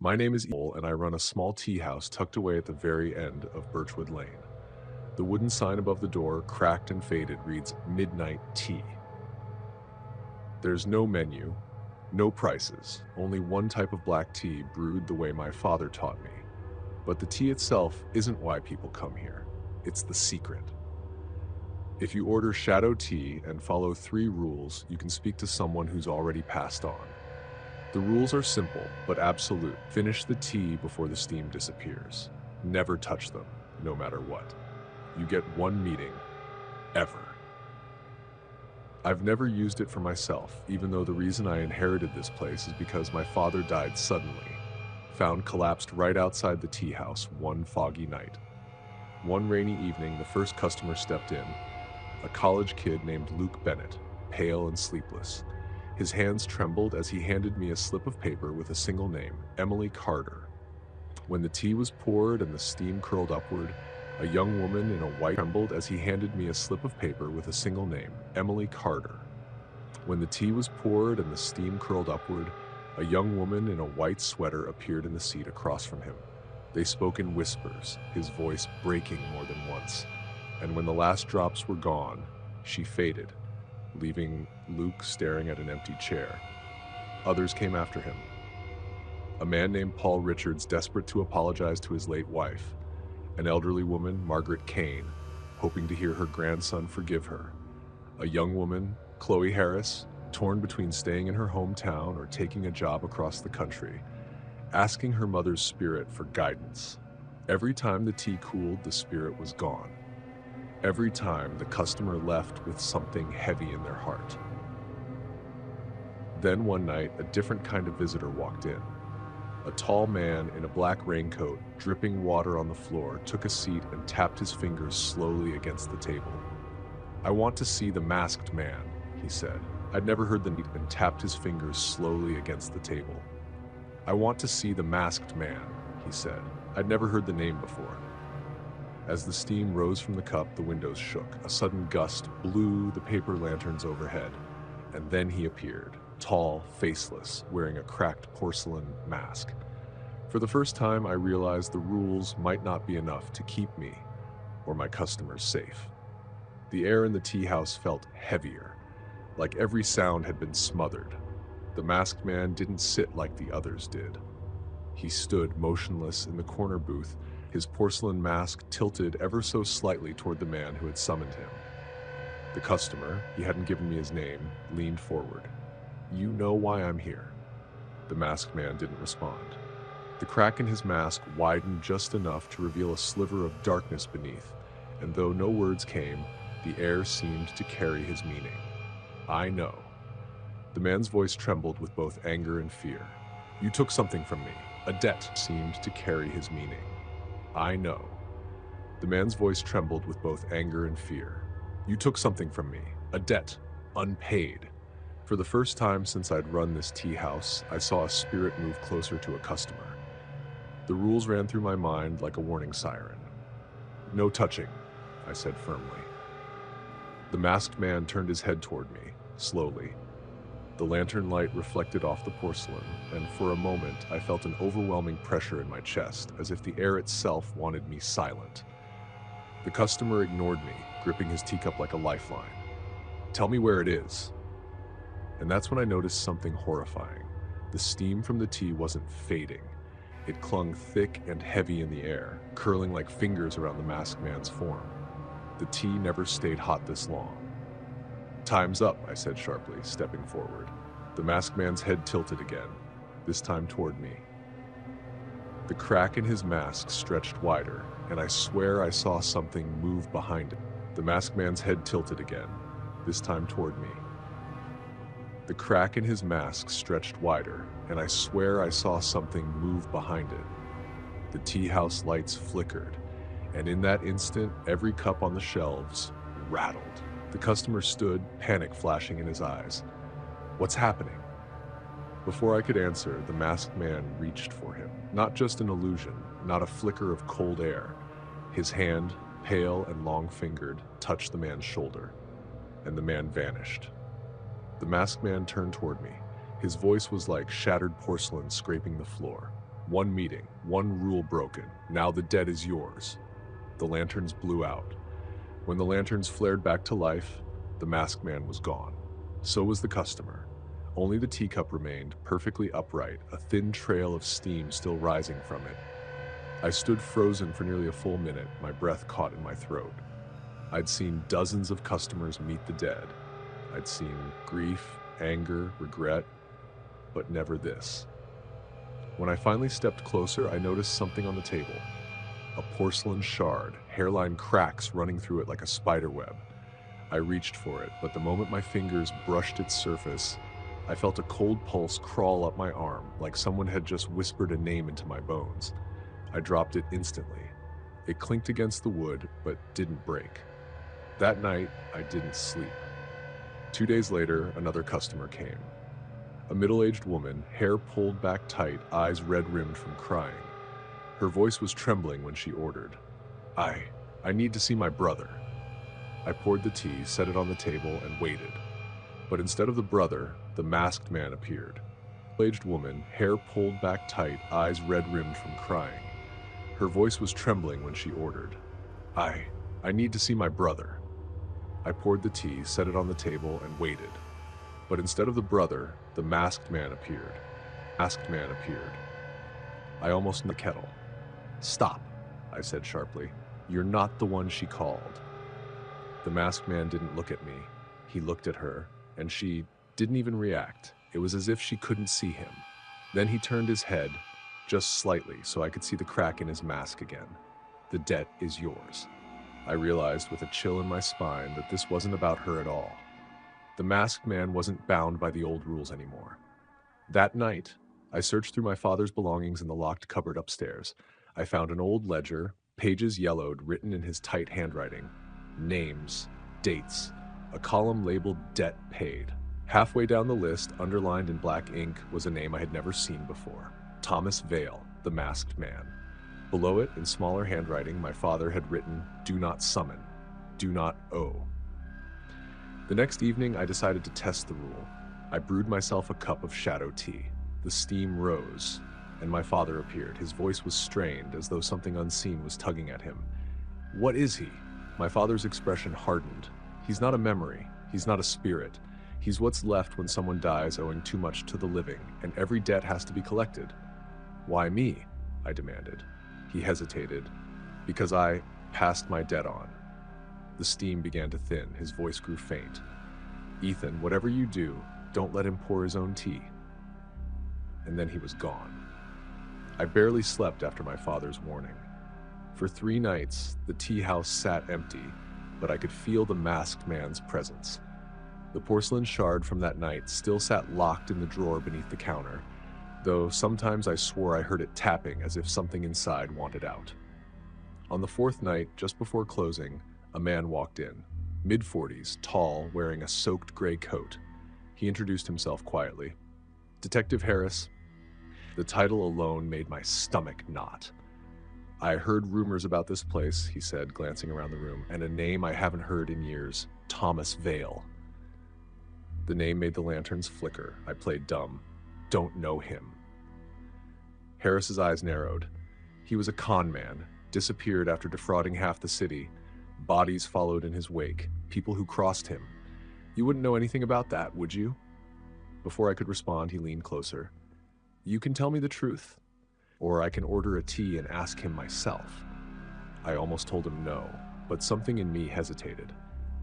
My name is Evil, and I run a small tea house tucked away at the very end of Birchwood Lane. The wooden sign above the door, cracked and faded, reads Midnight Tea. There's no menu, no prices, only one type of black tea brewed the way my father taught me. But the tea itself isn't why people come here. It's the secret. If you order shadow tea and follow 3 rules, you can speak to someone who's already passed on. The rules are simple, but absolute. Finish the tea before the steam disappears. Never touch them, no matter what. You get 1 meeting, ever. I've never used it for myself, even though the reason I inherited this place is because my father died suddenly, found collapsed right outside the tea house one foggy night. One rainy evening, the first customer stepped in, a college kid named Luke Bennett, pale and sleepless. His hands trembled as he handed me a slip of paper with a single name, Emily Carter. When the tea was poured and the steam curled upward, a young woman in a white trembled as he handed me a slip of paper with a single name, Emily Carter. When the tea was poured and the steam curled upward, a young woman in a white sweater appeared in the seat across from him. They spoke in whispers, his voice breaking more than once. And when the last drops were gone, she faded, leaving Luke staring at an empty chair. Others came after him. A man named Paul Richards, desperate to apologize to his late wife. An elderly woman, Margaret Kane, hoping to hear her grandson forgive her. A young woman, Chloe Harris, torn between staying in her hometown or taking a job across the country, asking her mother's spirit for guidance. Every time the tea cooled, the spirit was gone. Every time the customer left with something heavy in their heart. Then one night, a different kind of visitor walked in. A tall man in a black raincoat, dripping water on the floor, took a seat and tapped his fingers slowly against the table. "I want to see the masked man," he said. I'd never heard the name, and tapped his fingers slowly against the table. "I want to see the masked man," he said. I'd never heard the name before. As the steam rose from the cup, the windows shook. A sudden gust blew the paper lanterns overhead, and then he appeared, tall, faceless, wearing a cracked porcelain mask. For the first time, I realized the rules might not be enough to keep me or my customers safe. The air in the tea house felt heavier, like every sound had been smothered. The masked man didn't sit like the others did. He stood motionless in the corner booth, his porcelain mask tilted ever so slightly toward the man who had summoned him. The customer, he hadn't given me his name, leaned forward. "You know why I'm here." The masked man didn't respond. The crack in his mask widened just enough to reveal a sliver of darkness beneath, and though no words came, the air seemed to carry his meaning. "I know." The man's voice trembled with both anger and fear. "You took something from me. A debt," seemed to carry his meaning. "I know." The man's voice trembled with both anger and fear. "You took something from me. A debt. Unpaid." For the first time since I'd run this tea house, I saw a spirit move closer to a customer. The rules ran through my mind like a warning siren. "No touching," I said firmly. The masked man turned his head toward me, slowly. The lantern light reflected off the porcelain, and for a moment I felt an overwhelming pressure in my chest, as if the air itself wanted me silent. The customer ignored me, gripping his teacup like a lifeline. "Tell me where it is." And that's when I noticed something horrifying. The steam from the tea wasn't fading. It clung thick and heavy in the air, curling like fingers around the masked man's form. The tea never stayed hot this long. "Time's up," I said sharply, stepping forward. The masked man's head tilted again, this time toward me. The crack in his mask stretched wider, and I swear I saw something move behind it. The masked man's head tilted again, this time toward me. The crack in his mask stretched wider, and I swear I saw something move behind it. The tea house lights flickered, and in that instant, every cup on the shelves rattled. The customer stood, panic flashing in his eyes. "What's happening?" Before I could answer, the masked man reached for him. Not just an illusion, not a flicker of cold air. His hand, pale and long-fingered, touched the man's shoulder, and the man vanished. The masked man turned toward me. His voice was like shattered porcelain scraping the floor. One meeting, one rule broken. Now the dead is yours. The lanterns blew out. When the lanterns flared back to life, the masked man was gone. So was the customer. Only the teacup remained, perfectly upright, a thin trail of steam still rising from it. I stood frozen for nearly a full minute, my breath caught in my throat. I'd seen dozens of customers meet the dead. I'd seen grief, anger, regret, but never this. When I finally stepped closer, I noticed something on the table. A porcelain shard, hairline cracks running through it like a spider web. I reached for it, but the moment my fingers brushed its surface, I felt a cold pulse crawl up my arm, like someone had just whispered a name into my bones. I dropped it instantly. It clinked against the wood, but didn't break. That night, I didn't sleep. 2 days later, another customer came. A middle-aged woman, hair pulled back tight, eyes red-rimmed from crying. Her voice was trembling when she ordered, I need to see my brother." I poured the tea, set it on the table, and waited. But instead of the brother, the masked man appeared. A middle-aged woman, hair pulled back tight, eyes red-rimmed from crying. Her voice was trembling when she ordered, I need to see my brother." I poured the tea, set it on the table, and waited. But instead of the brother, the masked man appeared. I almost knocked the kettle. "Stop," I said sharply. "You're not the one she called." The masked man didn't look at me. He looked at her, and she didn't even react. It was as if she couldn't see him. Then he turned his head, just slightly, so I could see the crack in his mask again. "The debt is yours." I realized with a chill in my spine that this wasn't about her at all. The masked man wasn't bound by the old rules anymore. That night, I searched through my father's belongings in the locked cupboard upstairs. I found an old ledger, pages yellowed, written in his tight handwriting. Names, dates, a column labeled debt paid. Halfway down the list, underlined in black ink, was a name I had never seen before. Thomas Vale, the masked man. Below it, in smaller handwriting, my father had written, "Do not summon, do not owe." The next evening, I decided to test the rule. I brewed myself a cup of shadow tea. The steam rose, and my father appeared. His voice was strained, as though something unseen was tugging at him. "What is he?" My father's expression hardened. "He's not a memory. He's not a spirit. He's what's left when someone dies owing too much to the living, and every debt has to be collected." "Why me?" I demanded. He hesitated. "Because I passed my debt on." The steam began to thin. His voice grew faint. "Ethan, whatever you do, don't let him pour his own tea." And then he was gone. I barely slept after my father's warning. For 3 nights, the tea house sat empty, but I could feel the masked man's presence. The porcelain shard from that night still sat locked in the drawer beneath the counter, though sometimes I swore I heard it tapping as if something inside wanted out. On the 4th night, just before closing, a man walked in, mid-40s, tall, wearing a soaked gray coat. He introduced himself quietly. "Detective Harris." The title alone made my stomach knot. "I heard rumors about this place," he said, glancing around the room, "and a name I haven't heard in years, Thomas Vale." The name made the lanterns flicker. I played dumb. "Don't know him." Harris's eyes narrowed. He was a con man, disappeared after defrauding half the city. Bodies followed in his wake, people who crossed him. "You wouldn't know anything about that, would you?" Before I could respond, he leaned closer. "You can tell me the truth, or I can order a tea and ask him myself." I almost told him no, but something in me hesitated.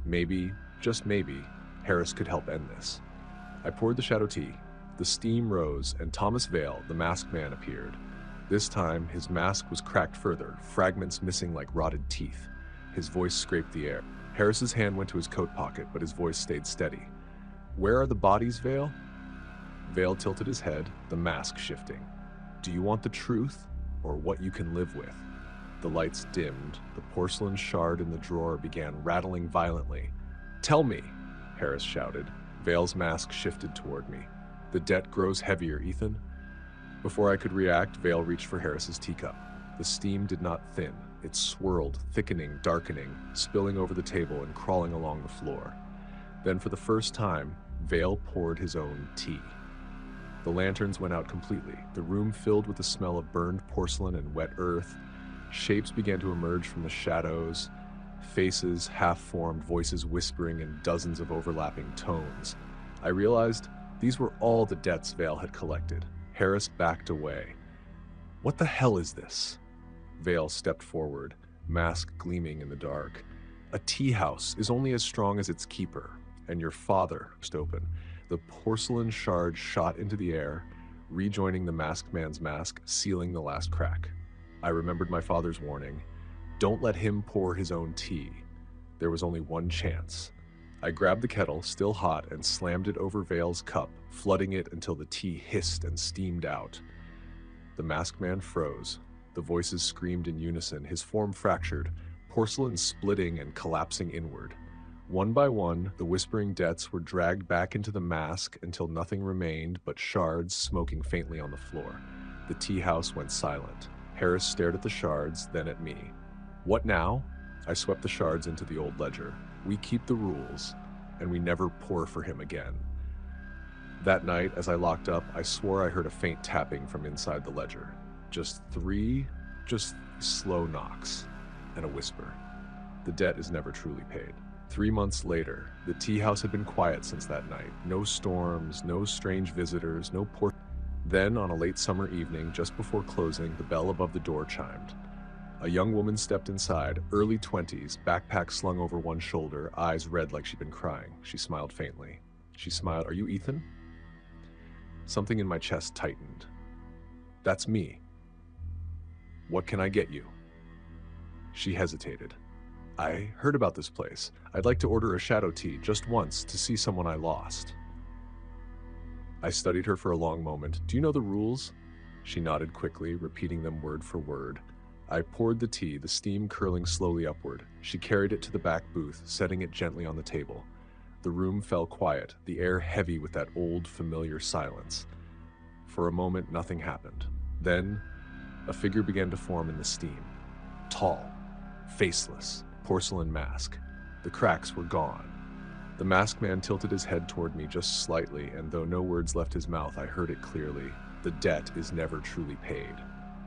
Maybe, just maybe, Harris could help end this. I poured the shadow tea. The steam rose, and Thomas Vale, the masked man, appeared. This time, his mask was cracked further, fragments missing like rotted teeth. His voice scraped the air. Harris's hand went to his coat pocket, but his voice stayed steady. "Where are the bodies, Vale?" Vale tilted his head, the mask shifting. "Do you want the truth, or what you can live with?" The lights dimmed. The porcelain shard in the drawer began rattling violently. "Tell me," Harris shouted. Vale's mask shifted toward me. "The debt grows heavier, Ethan." Before I could react, Vale reached for Harris's teacup. The steam did not thin. It swirled, thickening, darkening, spilling over the table and crawling along the floor. Then, for the first time, Vale poured his own tea. The lanterns went out completely, the room filled with the smell of burned porcelain and wet earth. Shapes began to emerge from the shadows, faces half-formed, voices whispering in dozens of overlapping tones. I realized these were all the debts Vale had collected. Harris backed away. "What the hell is this?" Vale stepped forward, mask gleaming in the dark. "A tea house is only as strong as its keeper, and your father," open. The porcelain shard shot into the air, rejoining the masked man's mask, sealing the last crack. I remembered my father's warning. Don't let him pour his own tea. There was only one chance. I grabbed the kettle, still hot, and slammed it over Vale's cup, flooding it until the tea hissed and steamed out. The masked man froze. The voices screamed in unison, his form fractured, porcelain splitting and collapsing inward. One by one, the whispering debts were dragged back into the mask until nothing remained but shards smoking faintly on the floor. The tea house went silent. Harris stared at the shards, then at me. "What now?" I swept the shards into the old ledger. "We keep the rules, and we never pour for him again." That night, as I locked up, I swore I heard a faint tapping from inside the ledger. Just slow knocks, and a whisper. The debt is never truly paid. 3 months later, the tea house had been quiet since that night. No storms, no strange visitors, no poor... Then, on a late summer evening, just before closing, the bell above the door chimed. A young woman stepped inside, early 20s, backpack slung over one shoulder, eyes red like she'd been crying. She smiled faintly. She smiled, "Are you Ethan?" Something in my chest tightened. "That's me. What can I get you?" She hesitated. "I heard about this place. I'd like to order a shadow tea, just once, to see someone I lost." I studied her for a long moment. "Do you know the rules?" She nodded quickly, repeating them word for word. I poured the tea, the steam curling slowly upward. She carried it to the back booth, setting it gently on the table. The room fell quiet, the air heavy with that old, familiar silence. For a moment, nothing happened. Then, a figure began to form in the steam. Tall, faceless, porcelain mask. The cracks were gone. The masked man tilted his head toward me just slightly, and though no words left his mouth, I heard it clearly. "The debt is never truly paid."